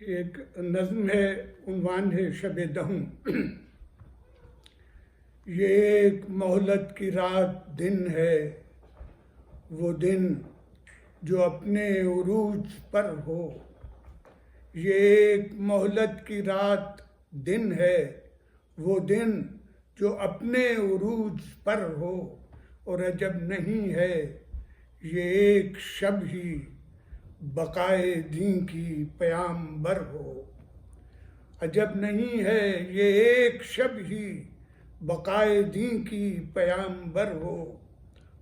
ایک نظم ہے، عنوان ہے شب دہم۔ یہ ایک مہلت کی رات دن ہے، وہ دن جو اپنے عروج پر ہو۔ یہ ایک مہلت کی رات دن ہے، وہ دن جو اپنے عروج پر ہو۔ اور عجب نہیں ہے یہ ایک شب ہی بقائے دین کی پیامبر ہو۔ عجب نہیں ہے یہ ایک شب ہی بقائے دین کی پیامبر ہو۔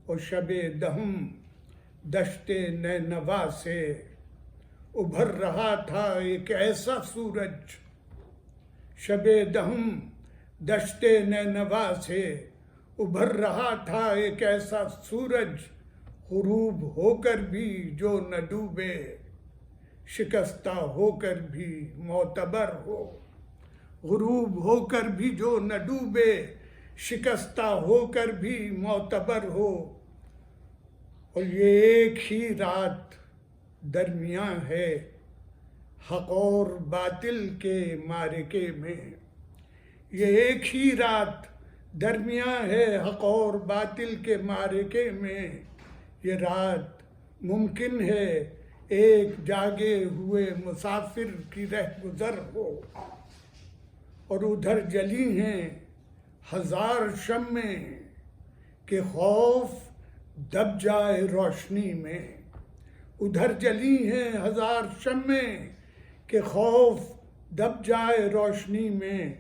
اور شب دہم دشت نینوا سے ابھر رہا تھا ایک ایسا سورج۔ شب دہم دشت نینوا سے ابھر رہا تھا ایک ایسا سورج، غروب ہو کر بھی جو نہ ڈوبے، شکستہ ہو کر بھی معتبر ہو۔ غروب ہو کر بھی جو نہ ڈوبے، شکستہ ہو کر بھی معتبر ہو۔ اور یہ ایک ہی رات درمیاں ہے حق اور باطل کے معرکے میں۔ یہ ایک ہی رات درمیاں ہے حق اور باطل کے معرکے میں۔ یہ رات ممکن ہے ایک جاگے ہوئے مسافر کی رہگزر ہو۔ اور ادھر جلی ہیں ہزار شمعیں کہ خوف دب جائے روشنی میں۔ ادھر جلی ہیں ہزار شمعیں کہ خوف دب جائے روشنی میں۔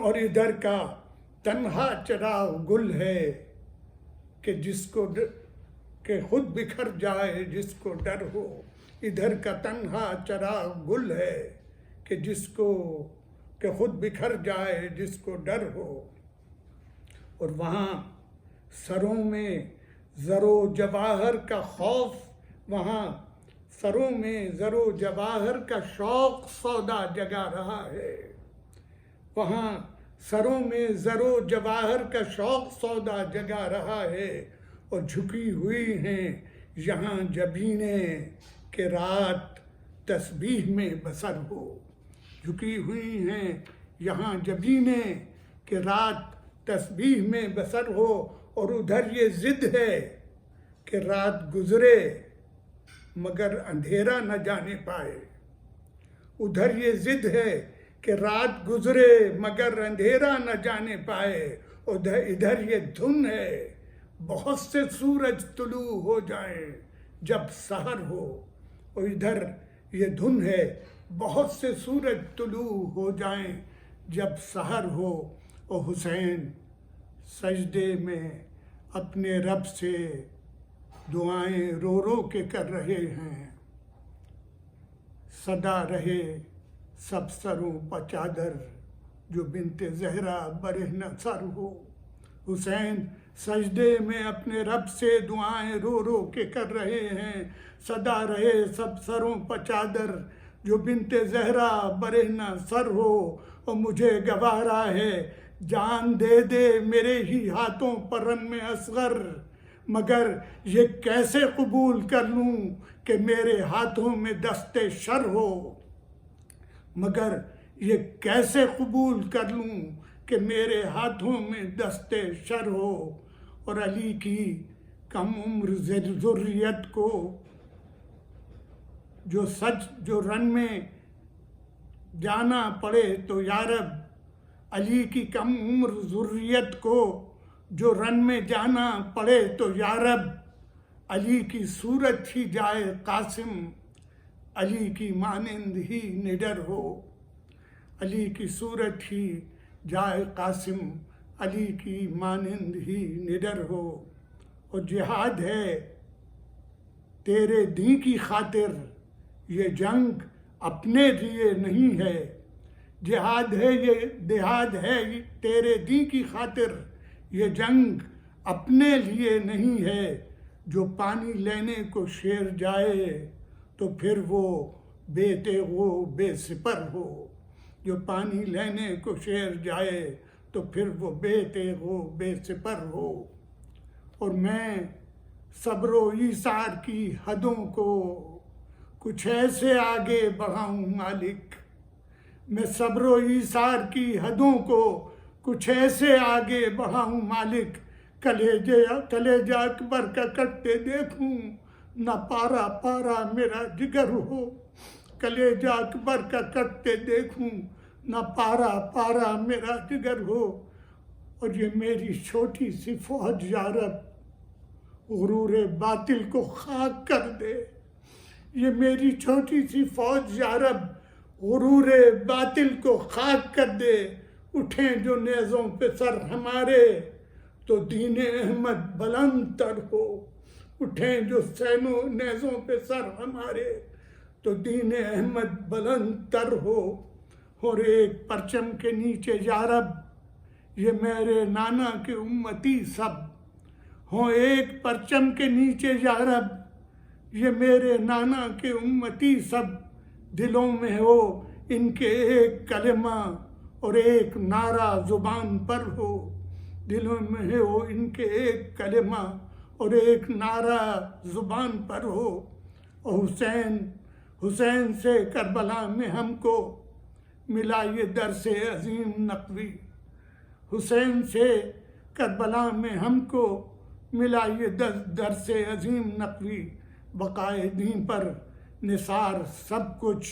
اور ادھر کا تنہا چراغ گل ہے کہ جس کو کہ خود بکھر جائے جس کو ڈر ہو۔ ادھر کا تنہا چراغ گل ہے کہ جس کو کہ خود بکھر جائے جس کو ڈر ہو۔ اور وہاں سروں میں زر و جواہر کا خوف، وہاں سروں میں زر و جواہر کا شوق سودا جگا رہا ہے۔ وہاں سروں میں زر و جواہر کا شوق سودا جگا رہا ہے۔ اور جھکی ہوئی ہیں یہاں جبینیں کہ رات تسبیح میں بسر ہو۔ جھکی ہوئی ہیں یہاں جبینیں کہ رات تسبیح میں بسر ہو۔ اور ادھر یہ ضد ہے کہ رات گزرے مگر اندھیرا نہ جانے پائے۔ ادھر یہ ضد ہے کہ رات گزرے مگر اندھیرا نہ جانے پائے۔ ادھر یہ دھن ہے بہت سے سورج طلوع ہو جائیں جب سحر ہو۔ اور ادھر یہ دھن ہے بہت سے سورج طلوع ہو جائیں جب سحر ہو۔ اور حسین سجدے میں اپنے رب سے دعائیں رو رو کے کر رہے ہیں۔ صدا رہے سب سروں پہ چادر جو بنت زہرا برہنہ سر ہو۔ حسین سجدے میں اپنے رب سے دعائیں رو رو کے کر رہے ہیں۔ صدا رہے سب سروں پہ چادر جو بنت زہرا برہنہ سر ہو۔ اور مجھے گوارا ہے جان دے دے میرے ہی ہاتھوں پر رن اصغر، مگر یہ کیسے قبول کر لوں کہ میرے ہاتھوں میں دست شر ہو۔ مگر یہ کیسے قبول کر لوں کہ میرے ہاتھوں میں دست شر ہو۔ اور علی کی کم عمر ذریت کو جو رن میں جانا پڑے تو یارب، علی کی کم عمر ذریت کو جو رن میں جانا پڑے تو یارب، علی کی صورت ہی جائے قاسم، علی کی مانند ہی نڈر ہو۔ علی کی صورت ہی جائے قاسم، علی کی مانند ہی نڈر ہو۔ اور جہاد ہے تیرے دین کی خاطر، یہ جنگ اپنے لیے نہیں ہے۔ جہاد ہے تیرے دین کی خاطر، یہ جنگ اپنے لیے نہیں ہے۔ جو پانی لینے کو شیر جائے تو پھر وہ بے تیغ و بے سپر ہو۔ جو پانی لینے کو شیر جائے تو پھر وہ بے تیغ و بے سپر ہو۔ اور میں صبر و ایثار کی حدوں کو کچھ ایسے آگے بڑھاؤں مالک، میں صبر و ایثار کی حدوں کو کچھ ایسے آگے بڑھاؤں مالک، کلیجہ اکبر کا کٹتے دیکھوں نہ پارا پارا میرا جگر ہو، کلیجہ اکبر کا کٹتے دیکھوں نہ پارا پارا میرا جگر ہو، اور یہ میری چھوٹی سی فوج یا رب غرور باطل کو خاک کر دے، یہ میری چھوٹی سی فوج یا رب غرور باطل کو خاک کر دے، اٹھیں جو نیزوں پہ سر ہمارے تو دین احمد بلند تر ہو، اٹھیں جو نیزوں پہ سر ہمارے تو دین احمد بلند تر ہو، اور ایک پرچم کے نیچے یا رب یہ میرے نانا کے امتی سب ہوں، ایک پرچم کے نیچے یا رب یہ میرے نانا کے امتی سب، دلوں میں ہو ان کے ایک کلمہ اور ایک نعرہ زبان پر ہو، دلوں میں ہو ان کے ایک کلمہ اور ایک نعرہ زبان پر ہو، اور حسین سے کربلا میں ہم کو ملا یہ درس عظیم نقوی، حسین سے کربلا میں ہم کو ملا یہ درس عظیم نقوی، بقائے دین پر نثار سب کچھ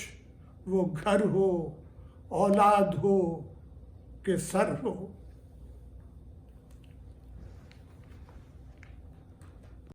وہ گھر ہو، اولاد ہو کہ سر ہو۔